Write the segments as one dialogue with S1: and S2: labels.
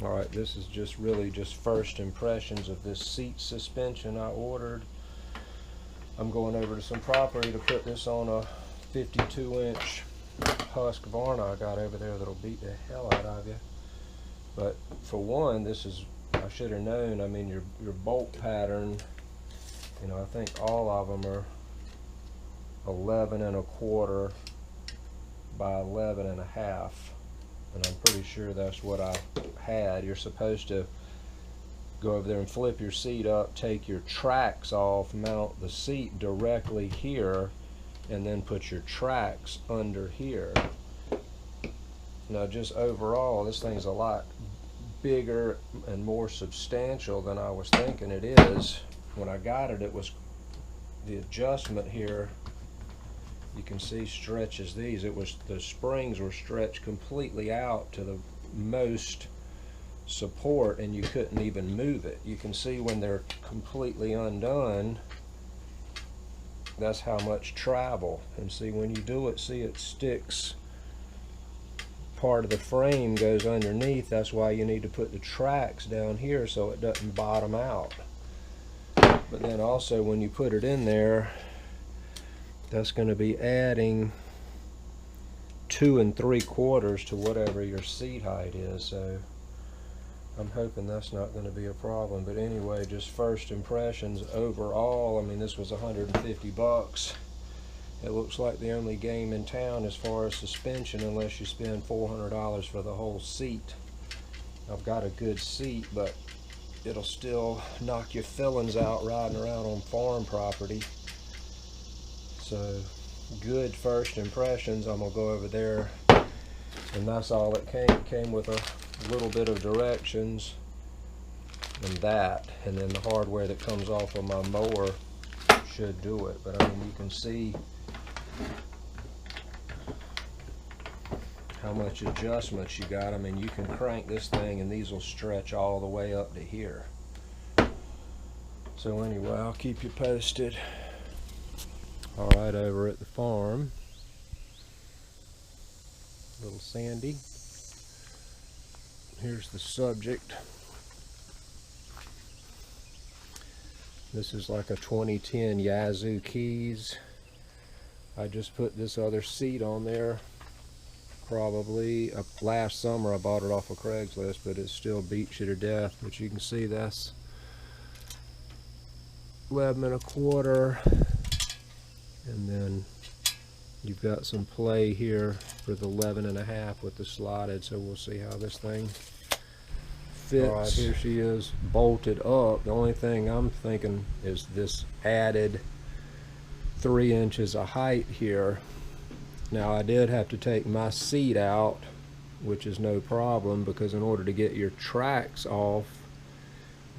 S1: All right, this is just really just first impressions of this seat suspension I ordered. I'm going over to some property to put this on a 52-inch Husqvarna I got over there that'll beat the hell out of you. But for one, this is, I should have known, I mean, your bolt pattern, you know, I think all of them are 11 1/4 by 11 1/2, and I'm pretty sure that's what I had. You're supposed to go over there and flip your seat up, take your tracks off, mount the seat directly here, and then put your tracks under here. Now, just overall, this thing's a lot bigger and more substantial than I was thinking it is. When I got it, it was the adjustment here, you can see, stretches these. It was, the springs were stretched completely out to the most support, and you couldn't even move it. You can see when they're completely undone, that's how much travel. And see, when you do it, see, it sticks, part of the frame goes underneath. That's why you need to put the tracks down here so it doesn't bottom out. But then also, when you put it in there, that's going to be adding 2 3/4 to whatever your seat height is. So I'm hoping that's not going to be a problem. But anyway, just first impressions overall. I mean, this was 150 bucks. It looks like the only game in town as far as suspension, unless you spend $400 for the whole seat. I've got a good seat, but it'll still knock your fillings out riding around on farm property. So, good first impressions. I'm gonna go over there, and that's all it came. Came with a little bit of directions and that, and then the hardware that comes off of my mower should do it. But I mean, you can see how much adjustments you got. I mean, you can crank this thing and these will stretch all the way up to here. So anyway, I'll keep you posted. All right, over at the farm, little Sandy. Here's the subject. This is like a 2010 Yazoo keys. I just put this other seat on there probably last summer. I bought it off of Craigslist, but it still beats you to death. But you can see that's 11 1/4, and then you've got some play here for the 11 1/2 with the slotted. So we'll see how this thing fits. All right, here she is bolted up. The only thing I'm thinking is this added 3 inches of height here. Now, I did have to take my seat out, which is no problem, because in order to get your tracks off,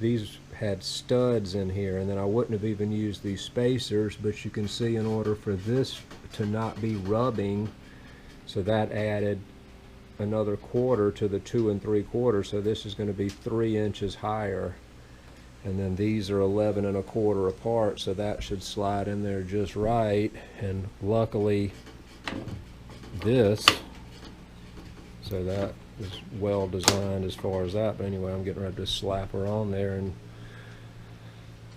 S1: these had studs in here, and then I wouldn't have even used these spacers. But you can see, in order for this to not be rubbing, so that added another 1/4 to the 2 3/4. So this is going to be 3 inches higher. And then these are 11 1/4 apart, so that should slide in there just right. And luckily this, so that is well designed as far as that. But anyway, I'm getting ready to slap her on there and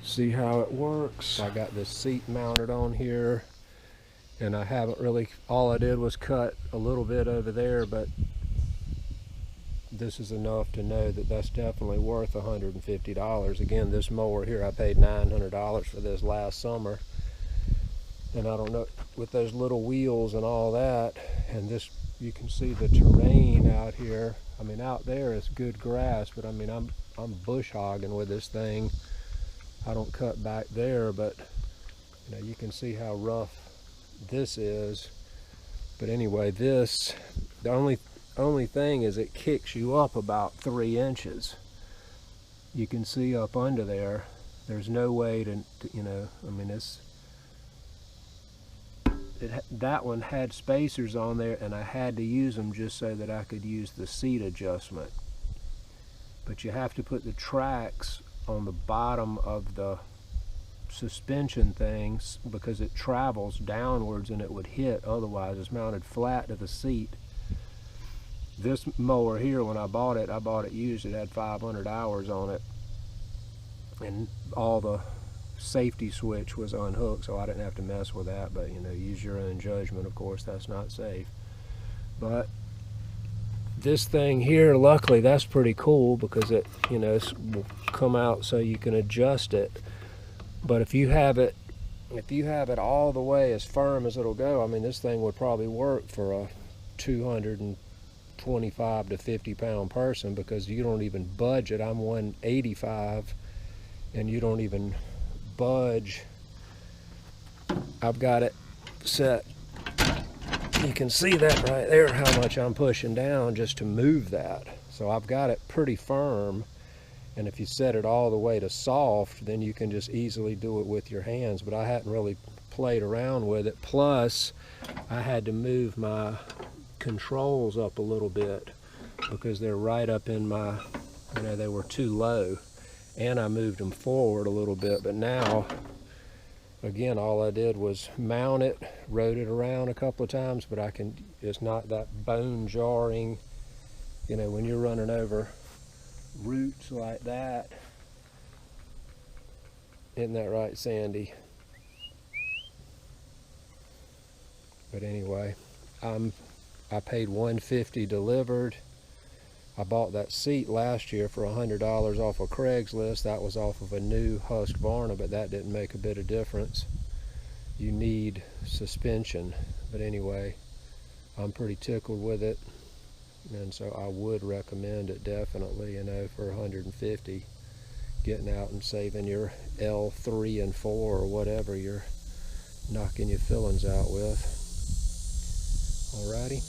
S1: see how it works. I got this seat mounted on here, and I haven't really, all I did was cut a little bit over there, but this is enough to know that that's definitely worth $150. Again, this mower here, I paid $900 for this last summer, and I don't know, with those little wheels and all that, and this, you can see the terrain out here. I mean, out there is good grass, but I mean, I'm bush hogging with this thing. I don't cut back there, but you know, you can see how rough this is. But anyway, this, the only thing is it kicks you up about 3 inches. You can see up under there, there's no way to you know, I mean, that one had spacers on there, and I had to use them just so that I could use the seat adjustment. But you have to put the tracks on the bottom of the suspension things, because it travels downwards and it would hit otherwise. It's mounted flat to the seat. This mower here, when I bought it used. It had 500 hours on it, and all the safety switch was unhooked, so I didn't have to mess with that. But you know, use your own judgment. Of course, that's not safe. But this thing here, luckily, that's pretty cool because it, you know, will come out so you can adjust it. But if you have it all the way as firm as it'll go, I mean, this thing would probably work for a 225 to 50 pound person, because you don't even budge it. I'm 185 and you don't even budge. I've got it set. You can see that right there, how much I'm pushing down just to move that. So I've got it pretty firm, and if you set it all the way to soft, then you can just easily do it with your hands. But I hadn't really played around with it. Plus, I had to move my controls up a little bit because they're right up in my, you know, they were too low, and I moved them forward a little bit. But now, again, all I did was mount it, rode it around a couple of times, but it's not that bone jarring, you know, when you're running over roots like that. Isn't that right, Sandy? But anyway, I paid $150 delivered. I bought that seat last year for $100 off of Craigslist. That was off of a new Husqvarna, but that didn't make a bit of difference. You need suspension. But anyway, I'm pretty tickled with it, and so I would recommend it definitely, you know, for $150, getting out and saving your L3 and 4 or whatever you're knocking your fillings out with. Alrighty.